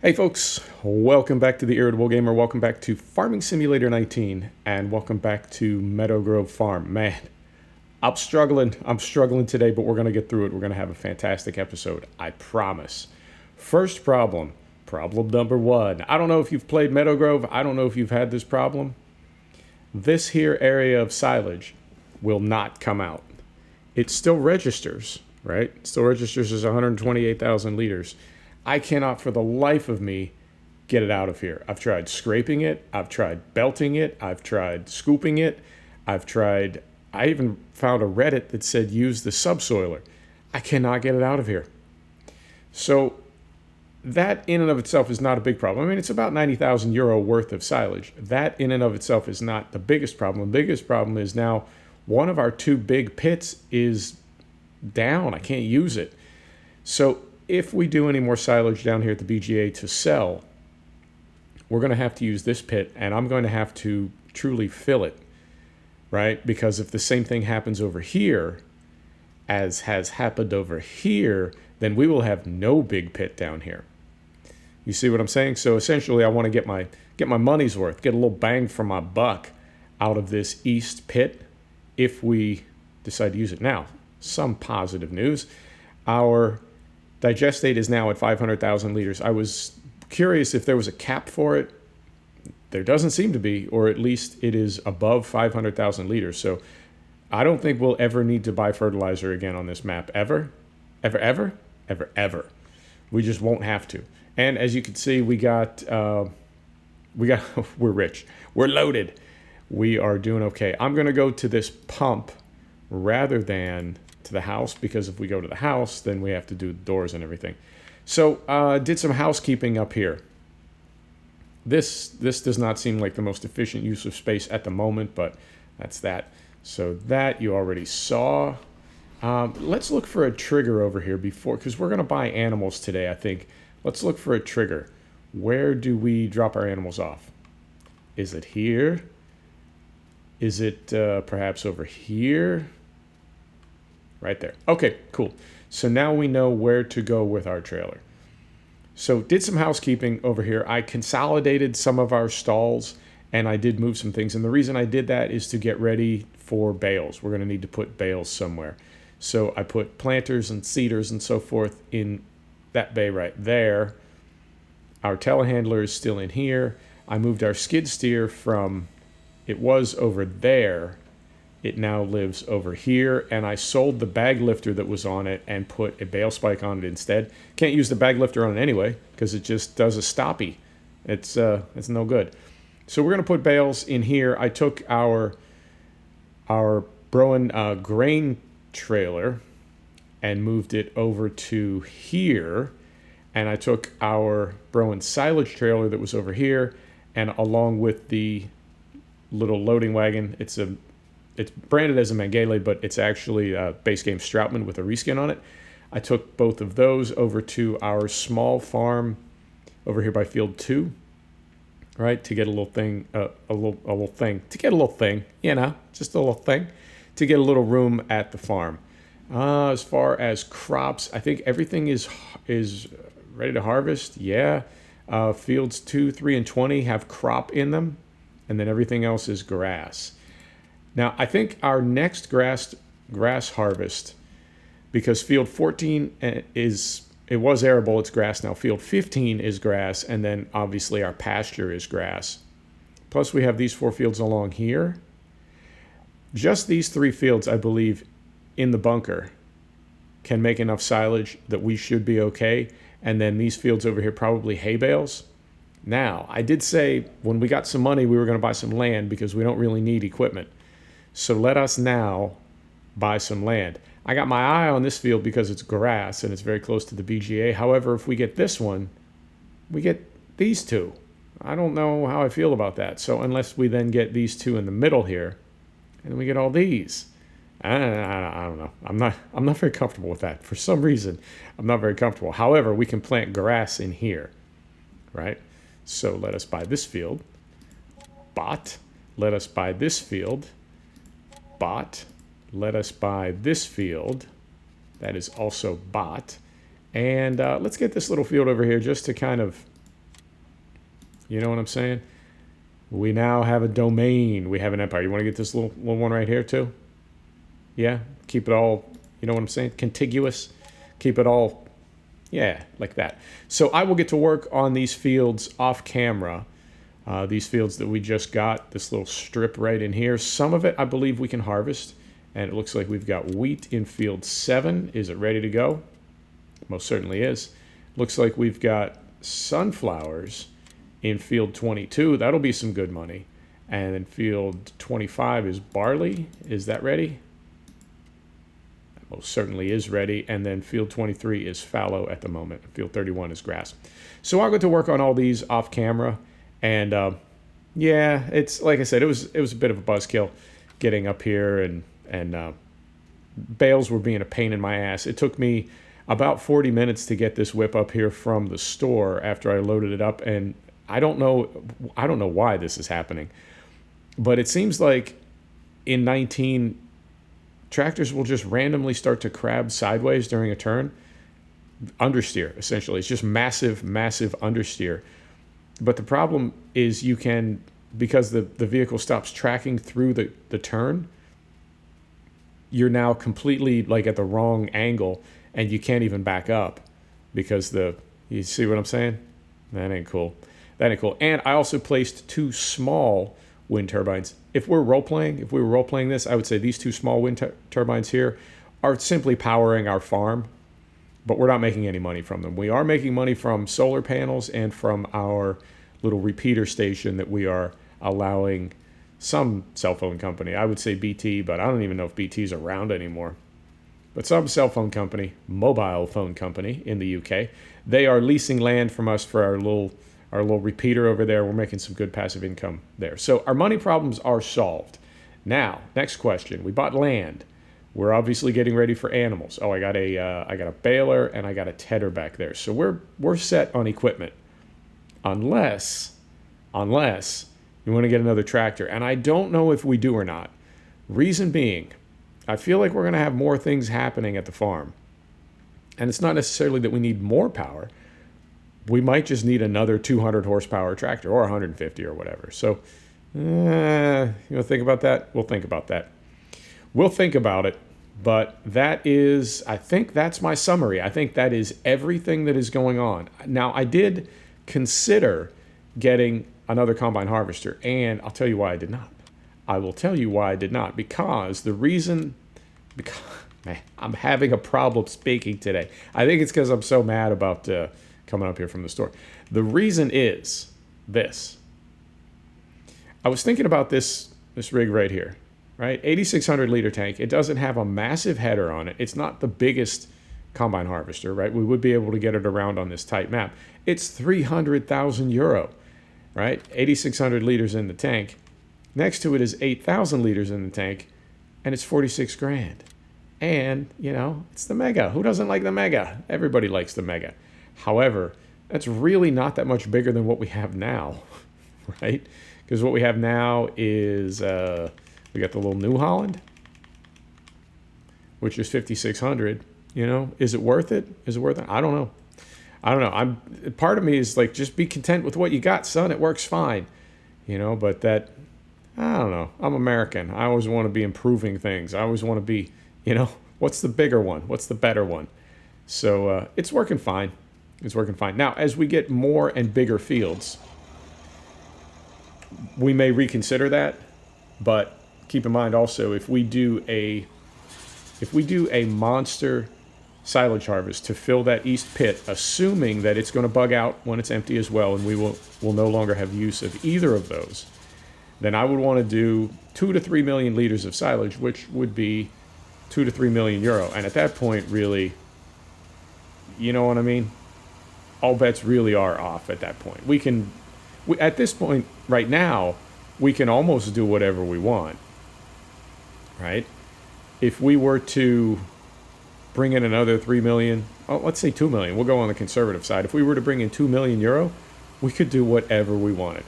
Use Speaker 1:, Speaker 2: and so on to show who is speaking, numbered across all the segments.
Speaker 1: Hey folks, welcome back to the Irritable Gamer, welcome back to Farming Simulator 19, and welcome back to Meadowgrove Farm. Man, I'm struggling today, but we're going to get through it. We're going to have a fantastic episode, I promise. First problem number one. I don't know if you've played Meadowgrove, I don't know if you've had this problem. This here area of silage will not come out. It still registers, right? It still registers as 128,000 liters. I cannot for the life of me get it out of here. I've tried scraping it. I've tried belting it. I've tried scooping it. I even found a Reddit that said use the subsoiler. I cannot get it out of here. So that in and of itself is not a big problem. I mean, it's about 90,000 euro worth of silage. That in and of itself is not the biggest problem. The biggest problem is now one of our two big pits is down. I can't use it. So if we do any more silage down here at the BGA to sell, we're going to have to use this pit, and I'm going to have to truly fill it, right? Because if the same thing happens over here as has happened over here, then we will have no big pit down here. You see what I'm saying? So essentially, I want to get my money's worth, get a little bang for my buck out of this east pit if we decide to use it. Now, some positive news. Our digestate is now at 500,000 liters. I was curious if there was a cap for it. There doesn't seem to be, or at least it is above 500,000 liters. So I don't think we'll ever need to buy fertilizer again on this map. Ever. We just won't have to. And as you can see, we're rich. We're loaded. We are doing okay. I'm going to go to this pump rather than to the house, because if we go to the house, then we have to do the doors and everything. So did some housekeeping up here. This does not seem like the most efficient use of space at the moment, but that's that. So that you already saw. Let's look for a trigger over here before, because we're going to buy animals today, I think. Let's look for a trigger. Where do we drop our animals off? Is it here? Is it perhaps over here? Right there. Okay, cool. So now we know where to go with our trailer. So did some housekeeping over here. I consolidated some of our stalls, and I did move some things. And the reason I did that is to get ready for bales. We're going to need to put bales somewhere. So I put planters and seeders and so forth in that bay right there. Our telehandler is still in here. I moved our skid steer from, it was over there. It now lives over here, and I sold the bag lifter that was on it and put a bale spike on it instead. Can't use the bag lifter on it anyway because it just does a stoppie. It's no good. So we're going to put bales in here. I took our Broen grain trailer and moved it over to here, and I took our Broen silage trailer that was over here, and along with the little loading wagon, it's branded as a Mangele, but it's actually a base game Stroutman with a reskin on it. I took both of those over to our small farm over here by Field 2, right, to get a little thing, you know, just a little thing, to get a little room at the farm. As far as crops, I think everything is ready to harvest. Yeah, Fields 2, 3, and 20 have crop in them, and then everything else is grass. Now, I think our next grass harvest, because Field 14 it was arable, it's grass now. Field 15 is grass, and then obviously our pasture is grass. Plus we have these 4 fields along here. Just these 3 fields, I believe, in the bunker can make enough silage that we should be okay. And then these fields over here, probably hay bales. Now, I did say when we got some money, we were going to buy some land because we don't really need equipment. So let us now buy some land. I got my eye on this field because it's grass and it's very close to the BGA. However, if we get this one, we get these 2. I don't know how I feel about that. So unless we then get these 2 in the middle here, and we get all these. I don't know. I'm not very comfortable with that. For some reason, I'm not very comfortable. However, we can plant grass in here, right? So let us buy this field. Bought. Let us buy this field. Bought. Let us buy this field. That is also bought. And let's get this little field over here just to kind of You know what I'm saying? We now have a domain. We have an empire. You want to get this little one right here too? Yeah? Keep it all, you know what I'm saying? Contiguous. Keep it all, yeah, like that. So I will get to work on these fields off camera. These fields that we just got, this little strip right in here. Some of it I believe we can harvest. And it looks like we've got wheat in field 7. Is it ready to go? Most certainly is. Looks like we've got sunflowers in field 22. That'll be some good money. And then field 25 is barley. Is that ready? That most certainly is ready. And then field 23 is fallow at the moment. Field 31 is grass. So I'll get to work on all these off camera. And yeah, it's like I said, it was a bit of a buzzkill getting up here, and bales were being a pain in my ass. It took me about 40 minutes to get this whip up here from the store after I loaded it up, and I don't know why this is happening, but it seems like in 19 tractors will just randomly start to crab sideways during a turn. Understeer, essentially. It's just massive understeer. But the problem is you can, because the vehicle stops tracking through the turn, you're now completely like at the wrong angle, and you can't even back up because you see what I'm saying? That ain't cool. That ain't cool. And I also placed 2 small wind turbines. If we were role playing this, I would say these 2 small wind turbines here are simply powering our farm, but we're not making any money from them. We are making money from solar panels and from our little repeater station that we are allowing some cell phone company. I would say BT, but I don't even know if BT's around anymore. But some cell phone company, mobile phone company in the UK, they are leasing land from us for our little repeater over there. We're making some good passive income there. So our money problems are solved. Now, next question. We bought land. We're obviously getting ready for animals. Oh, I got a baler and I got a tedder back there. So we're set on equipment. Unless you want to get another tractor. And I don't know if we do or not. Reason being, I feel like we're going to have more things happening at the farm. And it's not necessarily that we need more power. We might just need another 200 horsepower tractor or 150 or whatever. So, you want to think about that? We'll think about that. We'll think about it. But I think that's my summary. I think that is everything that is going on. Now, I did consider getting another combine harvester, and I'll tell you why I did not. I will tell you why I did not, because man, I'm having a problem speaking today. I think it's because I'm so mad about coming up here from the store. The reason is this. I was thinking about this rig right here, right? 8,600 liter tank. It doesn't have a massive header on it. It's not the biggest combine harvester, right? We would be able to get it around on this tight map. It's 300,000 euro, right? 8,600 liters in the tank. Next to it is 8,000 liters in the tank, and it's 46 grand. And, it's the Mega. Who doesn't like the Mega? Everybody likes the Mega. However, that's really not that much bigger than what we have now, right? Because what we have now is, we got the little New Holland, which is 5,600. Is it worth it? I don't know. Part of me is like, just be content with what you got, son. It works fine. But that, I don't know. I'm American. I always want to be improving things. I always want to be, what's the bigger one? What's the better one? So it's working fine. It's working fine. Now, as we get more and bigger fields, we may reconsider that. But keep in mind also, if we do a monster silage harvest to fill that east pit, assuming that it's going to bug out when it's empty as well, and we will no longer have use of either of those, then I would want to do 2 to 3 million liters of silage, which would be 2 to 3 million euro. And at that point, really, you know what I mean? All bets really are off at that point. At this point, right now, we can almost do whatever we want, right? If we were to bring in another 3 million, let's say 2 million, we'll go on the conservative side. If we were to bring in 2 million euro, we could do whatever we wanted.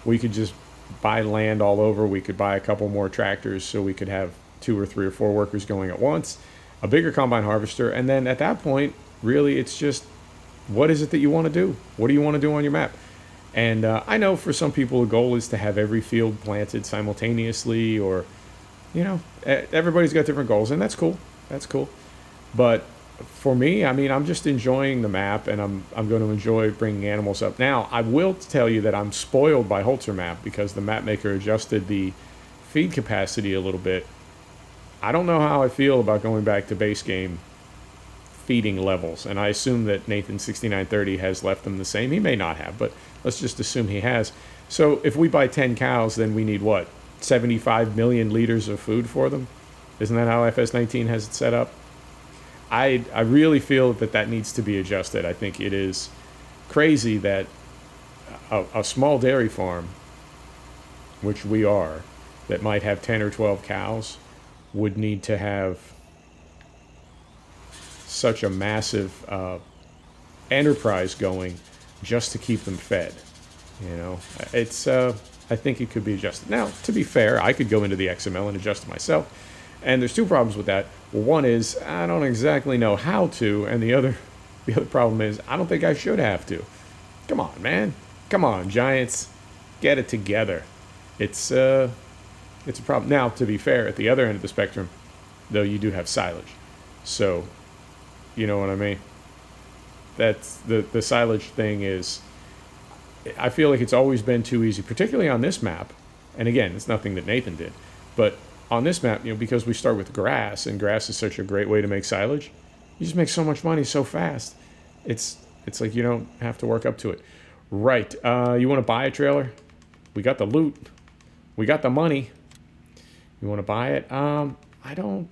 Speaker 1: We could just buy land all over. We could buy a couple more tractors so we could have 2 or 3 or 4 workers going at once, a bigger combine harvester, and then at that point, really, it's just, what is it that you want to do? What do you want to do on your map? And I know for some people the goal is to have every field planted simultaneously, or everybody's got different goals, and that's cool. That's cool. But for me, I mean, I'm just enjoying the map, and I'm going to enjoy bringing animals up. Now, I will tell you that I'm spoiled by Holzer map because the map maker adjusted the feed capacity a little bit. I don't know how I feel about going back to base game feeding levels, and I assume that Nathan 6930 has left them the same. He may not have, but let's just assume he has. So if we buy 10 cows, then we need what, 75 million liters of food for them? Isn't that how FS19 has it set up? I really feel that needs to be adjusted. I think it is crazy that a small dairy farm, which we are, that might have 10 or 12 cows, would need to have such a massive enterprise going just to keep them fed. It's I think it could be adjusted. Now, to be fair, I could go into the XML and adjust it myself. And there's two problems with that. Well, one is I don't exactly know how to, and the other problem is I don't think I should have to. Come on, man. Come on, Giants. Get it together. It's a problem. Now, to be fair, at the other end of the spectrum, though, you do have silage. So, you know what I mean? That's the silage thing is, I feel like it's always been too easy, particularly on this map. And again, it's nothing that Nathan did, but on this map, because we start with grass, and grass is such a great way to make silage, you just make so much money so fast. It's like you don't have to work up to it. Right. You want to buy a trailer? We got the loot. We got the money. You want to buy it? I don't...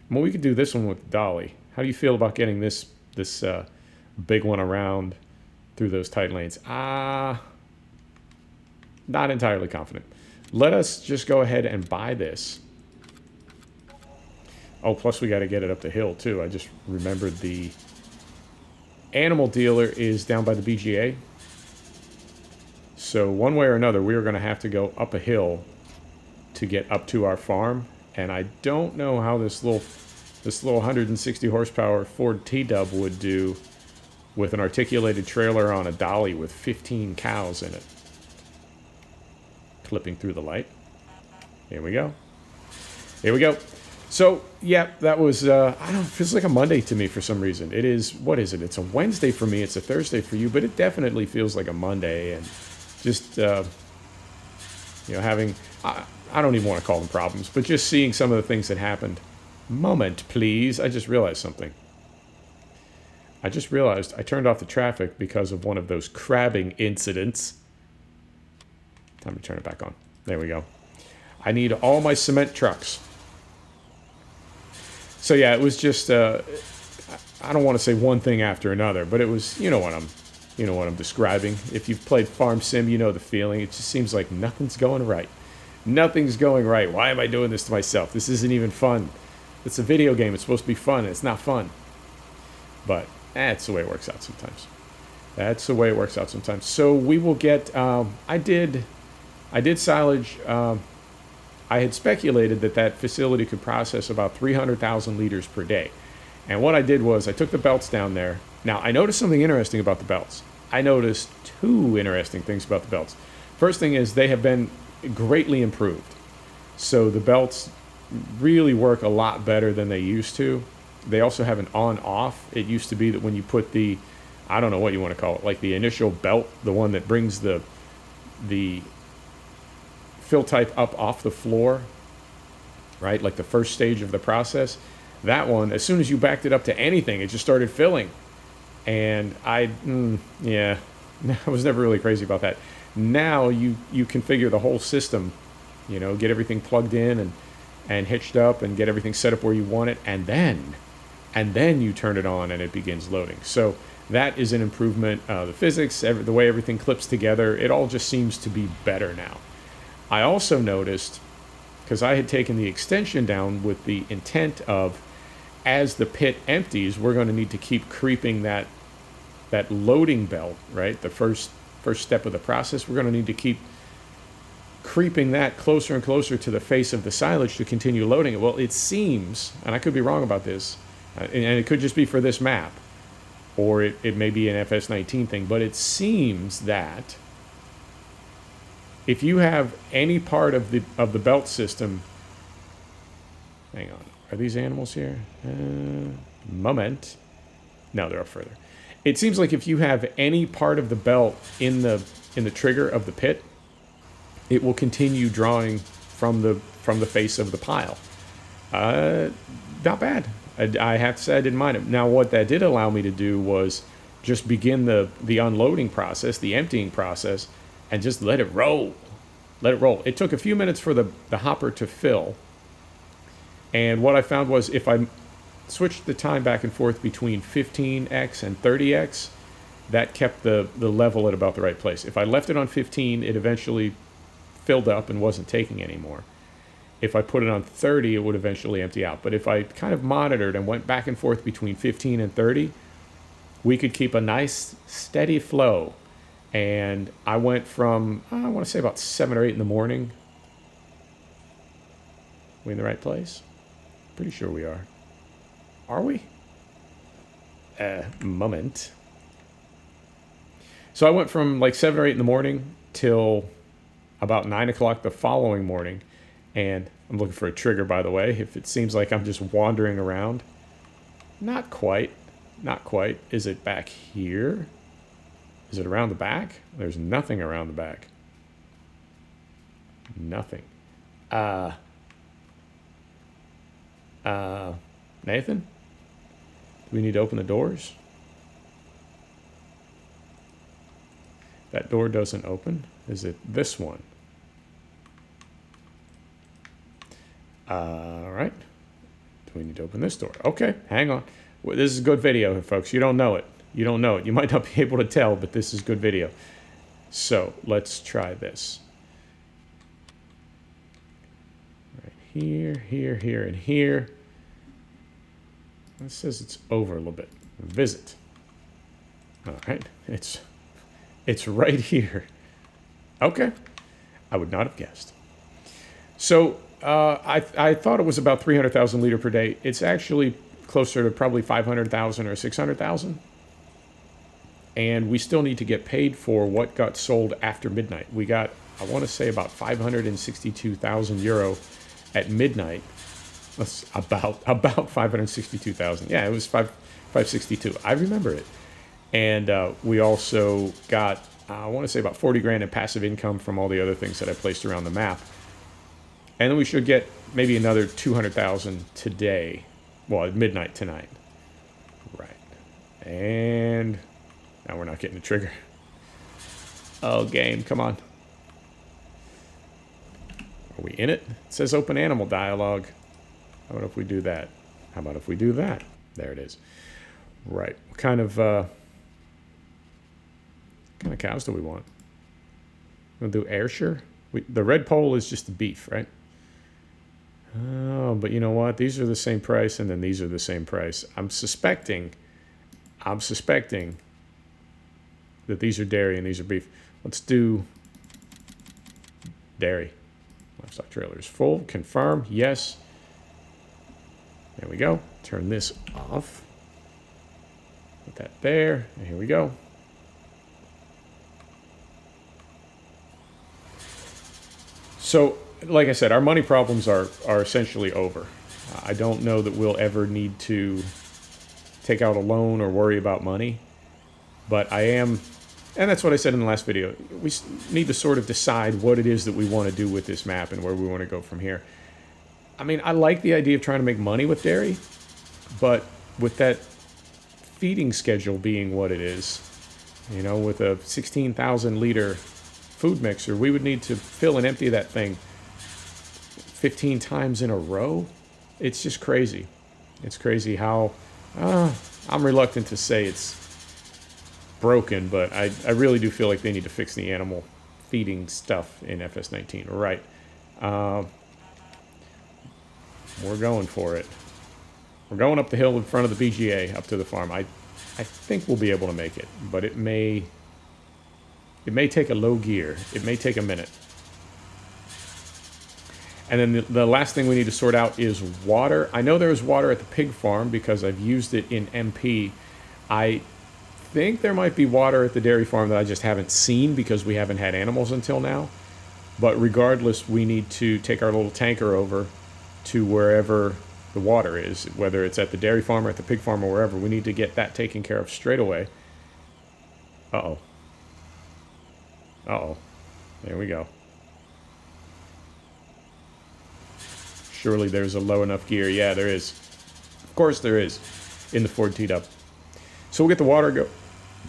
Speaker 1: Well, we could do this one with Dolly. How do you feel about getting this big one around through those tight lanes? Not entirely confident. Let us just go ahead and buy this. Oh, plus we got to get it up the hill, too. I just remembered the animal dealer is down by the BGA. So one way or another, we are going to have to go up a hill to get up to our farm. And I don't know how this little 160 horsepower Ford T-Dub would do with an articulated trailer on a dolly with 15 cows in it. Clipping through the light. Here we go. Here we go. So, yeah, that was, I don't know, it feels like a Monday to me for some reason. It is, what is it? It's a Wednesday for me. It's a Thursday for you, but it definitely feels like a Monday. And just, having, I don't even want to call them problems, but just seeing some of the things that happened. Moment, please. I just realized something. I just realized I turned off the traffic because of one of those crabbing incidents. Time to turn it back on. There we go. I need all my cement trucks. So yeah, it was just I don't want to say one thing after another, but it was you know what I'm describing. If you've played Farm Sim, you know the feeling. It just seems like nothing's going right. Nothing's going right. Why am I doing this to myself? This isn't even fun. It's a video game. It's supposed to be fun. It's not fun. But that's the way it works out sometimes. That's the way it works out sometimes. So we will get. I did silage. I had speculated that facility could process about 300,000 liters per day. And what I did was I took the belts down there. Now, I noticed something interesting about the belts. I noticed two interesting things about the belts. First thing is they have been greatly improved. So the belts really work a lot better than they used to. They also have an on-off. It used to be that when you put the, I don't know what you want to call it, like the initial belt, the one that brings the fill type up off the floor, right? Like the first stage of the process. That one, as soon as you backed it up to anything, it just started filling. And I was never really crazy about that. Now you configure the whole system, get everything plugged in and hitched up and get everything set up where you want it. And then you turn it on and it begins loading. So that is an improvement. The physics, the way everything clips together, it all just seems to be better now. I also noticed, because I had taken the extension down with the intent of, as the pit empties, we're going to need to keep creeping that loading belt, right? The first step of the process. We're going to need to keep creeping that closer and closer to the face of the silage to continue loading it. Well, it seems, and I could be wrong about this, and it could just be for this map, or it may be an FS19 thing, but it seems that if you have any part of the belt system, hang on, are these animals here? Moment. No, they're up further. It seems like if you have any part of the belt in the trigger of the pit, it will continue drawing from the face of the pile. Not bad. I have to say I didn't mind it. Now, what that did allow me to do was just begin the unloading process, the emptying process, and just let it roll. Let it roll. It took a few minutes for the hopper to fill. And what I found was if I switched the time back and forth between 15x and 30x, that kept the level at about the right place. If I left it on 15, it eventually filled up and wasn't taking anymore. If I put it on 30, it would eventually empty out. But if I kind of monitored and went back and forth between 15 and 30, we could keep a nice steady flow. And I went from, I want to say about 7 or 8 in the morning. We in the right place? Pretty sure we are. Are we? Moment. So I went from like 7 or 8 in the morning till about 9 o'clock the following morning. And I'm looking for a trigger, by the way, if it seems like I'm just wandering around. Not quite. Not quite. Is it back here? Is it around the back? There's nothing around the back. Nothing. Nathan? Do we need to open the doors? That door doesn't open. Is it this one? All right. Do we need to open this door? Okay, hang on. Well, this is good video, folks. You don't know it. You don't know it. You might not be able to tell, but this is good video. So let's try this. Right here, here, here, and here. It says it's over a little bit. Visit. All right. It's right here. Okay. I would not have guessed. So I thought it was about 300,000 liter per day. It's actually closer to probably 500,000 or 600,000. And we still need to get paid for what got sold after midnight. We got, I want to say, about 562,000 euro at midnight. That's about 562,000. Yeah, it was 562. I remember it. And we also got, I want to say, about 40 grand in passive income from all the other things that I placed around the map. And then we should get maybe another 200,000 today. Well, at midnight tonight. Right. And now we're not getting a trigger. Oh, game, come on. Are we in it? It says open animal dialogue. How about if we do that? How about if we do that? There it is. Right. What kind of cows do we want? We'll do Ayrshire. The red pole is just the beef, right? Oh, but you know what? These are the same price, and then these are the same price. I'm suspecting that these are dairy and these are beef. Let's do dairy. Livestock trailer is full. Confirm. Yes. There we go. Turn this off. Put that there. And here we go. So, like I said, our money problems are essentially over. I don't know that we'll ever need to take out a loan or worry about money. But I am, and that's what I said in the last video, we need to sort of decide what it is that we want to do with this map and where we want to go from here. I mean, I like the idea of trying to make money with dairy, but with that feeding schedule being what it is, you know, with a 16,000 liter food mixer, we would need to fill and empty that thing 15 times in a row. It's just crazy. It's crazy how, I'm reluctant to say it's broken, but I really do feel like they need to fix the animal feeding stuff in FS19. Right. We're going for it. We're going up the hill in front of the BGA up to the farm. I think we'll be able to make it, but it may take a low gear. It may take a minute. And then the last thing we need to sort out is water. I know there's water at the pig farm because I've used it in MP. I think there might be water at the dairy farm that I just haven't seen because we haven't had animals until now. But regardless, we need to take our little tanker over to wherever the water is, whether it's at the dairy farm or at the pig farm or wherever. We need to get that taken care of straight away. Uh-oh. Uh-oh. There we go. Surely there's a low enough gear. Yeah, there is. Of course there is. In the Ford T-Dub. So we'll get the water go.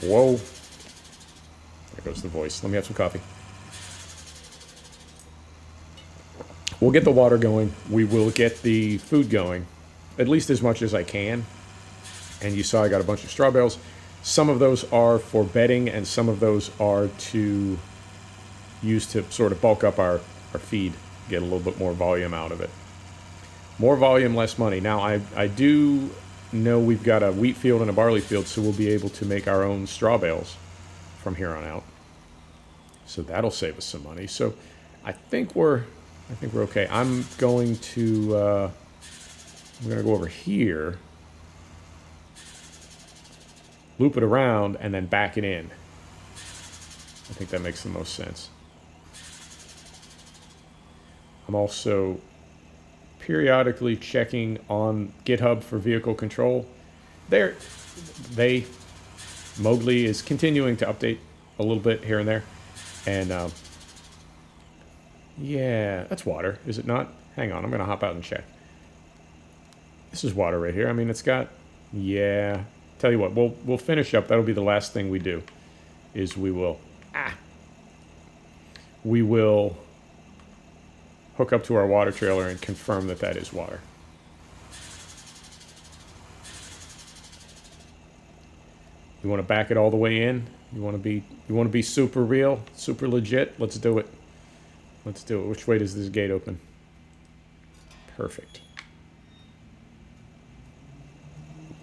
Speaker 1: Whoa. There goes the voice. Let me have some coffee. We'll get the water going. We will get the food going. At least as much as I can. And you saw I got a bunch of straw bales. Some of those are for bedding, and some of those are to use to sort of bulk up our feed. Get a little bit more volume out of it. More volume, less money. Now, I do know we've got a wheat field and a barley field, so we'll be able to make our own straw bales from here on out. So that'll save us some money. So I think we're okay. I'm going to go over here, loop it around, and then back it in. I think that makes the most sense. I'm also periodically checking on GitHub for vehicle control. Mowgli is continuing to update a little bit here and there. And, yeah, that's water, is it not? Hang on, I'm going to hop out and check. This is water right here. I mean, it's got, yeah. Tell you what, we'll finish up. That'll be the last thing we do, is we will hook up to our water trailer and confirm that that is water. You want to back it all the way in? You want to be super real, super legit? Let's do it. Let's do it. Which way does this gate open? Perfect.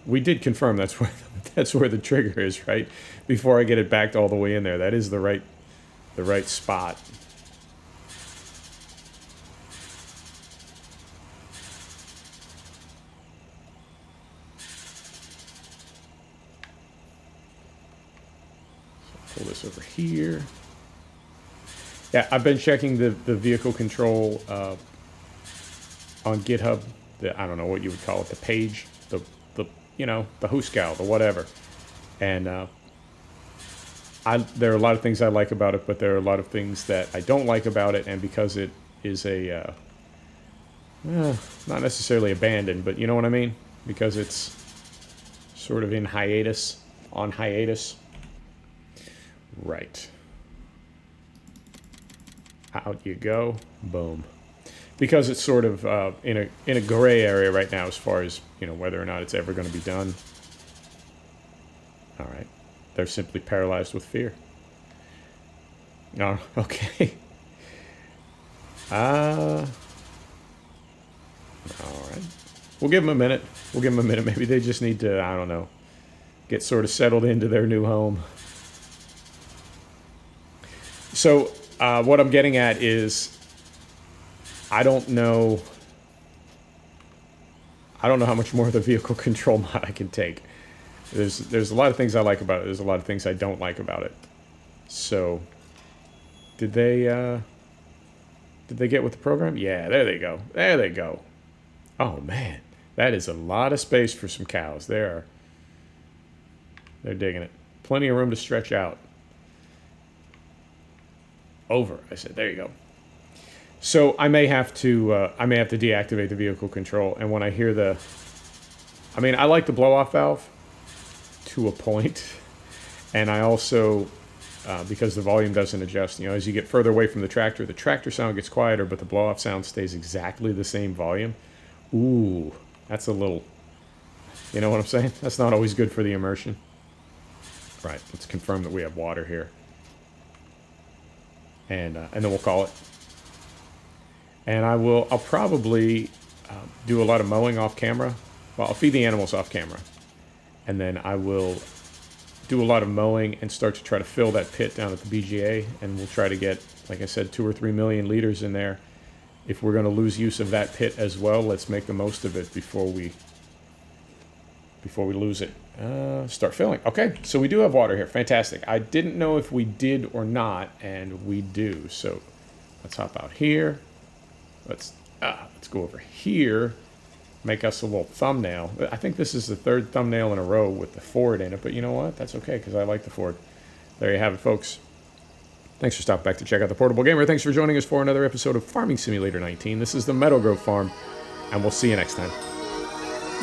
Speaker 1: We did confirm that's where the trigger is, right? Before I get it backed all the way in there. That is the right spot. Pull this over here. Yeah, I've been checking the vehicle control on GitHub. I don't know what you would call it, the page, the Hooskow, the whatever. And there are a lot of things I like about it, but there are a lot of things that I don't like about it. And because it is not necessarily abandoned, but you know what I mean? Because it's sort of on hiatus. Right. Out you go. Boom. Because it's sort of in a gray area right now as far as, whether or not it's ever going to be done. All right. They're simply paralyzed with fear. No, okay. All right. We'll give them a minute. Maybe they just need to, I don't know, get sort of settled into their new home. So what I'm getting at is I don't know how much more of the vehicle control mod I can take. There's a lot of things I like about it. There's a lot of things I don't like about it. So did they get with the program? Yeah, there they go. There they go. Oh man, that is a lot of space for some cows. They're digging it. Plenty of room to stretch out. Over, I said. There you go. So I may have to deactivate the vehicle control. And when I hear I like the blow-off valve to a point, and I also because the volume doesn't adjust. As you get further away from the tractor sound gets quieter, but the blow-off sound stays exactly the same volume. Ooh, that's a little. You know what I'm saying? That's not always good for the immersion. Right. Let's confirm that we have water here. And then we'll call it. And I'll probably do a lot of mowing off camera. Well, I'll feed the animals off camera. And then I will do a lot of mowing and start to try to fill that pit down at the BGA. And we'll try to get, like I said, 2 or 3 million liters in there. If we're going to lose use of that pit as well, let's make the most of it before we lose it. Start filling. Okay, so we do have water here. Fantastic. I didn't know if we did or not, and we do. So let's hop out here. Let's go over here. Make us a little thumbnail. I think this is the third thumbnail in a row with the Ford in it, but you know what? That's okay, because I like the Ford. There you have it, folks. Thanks for stopping back to check out the Portable Gamer. Thanks for joining us for another episode of Farming Simulator 19. This is the Meadowgrove Farm, and we'll see you next time.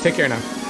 Speaker 1: Take care now.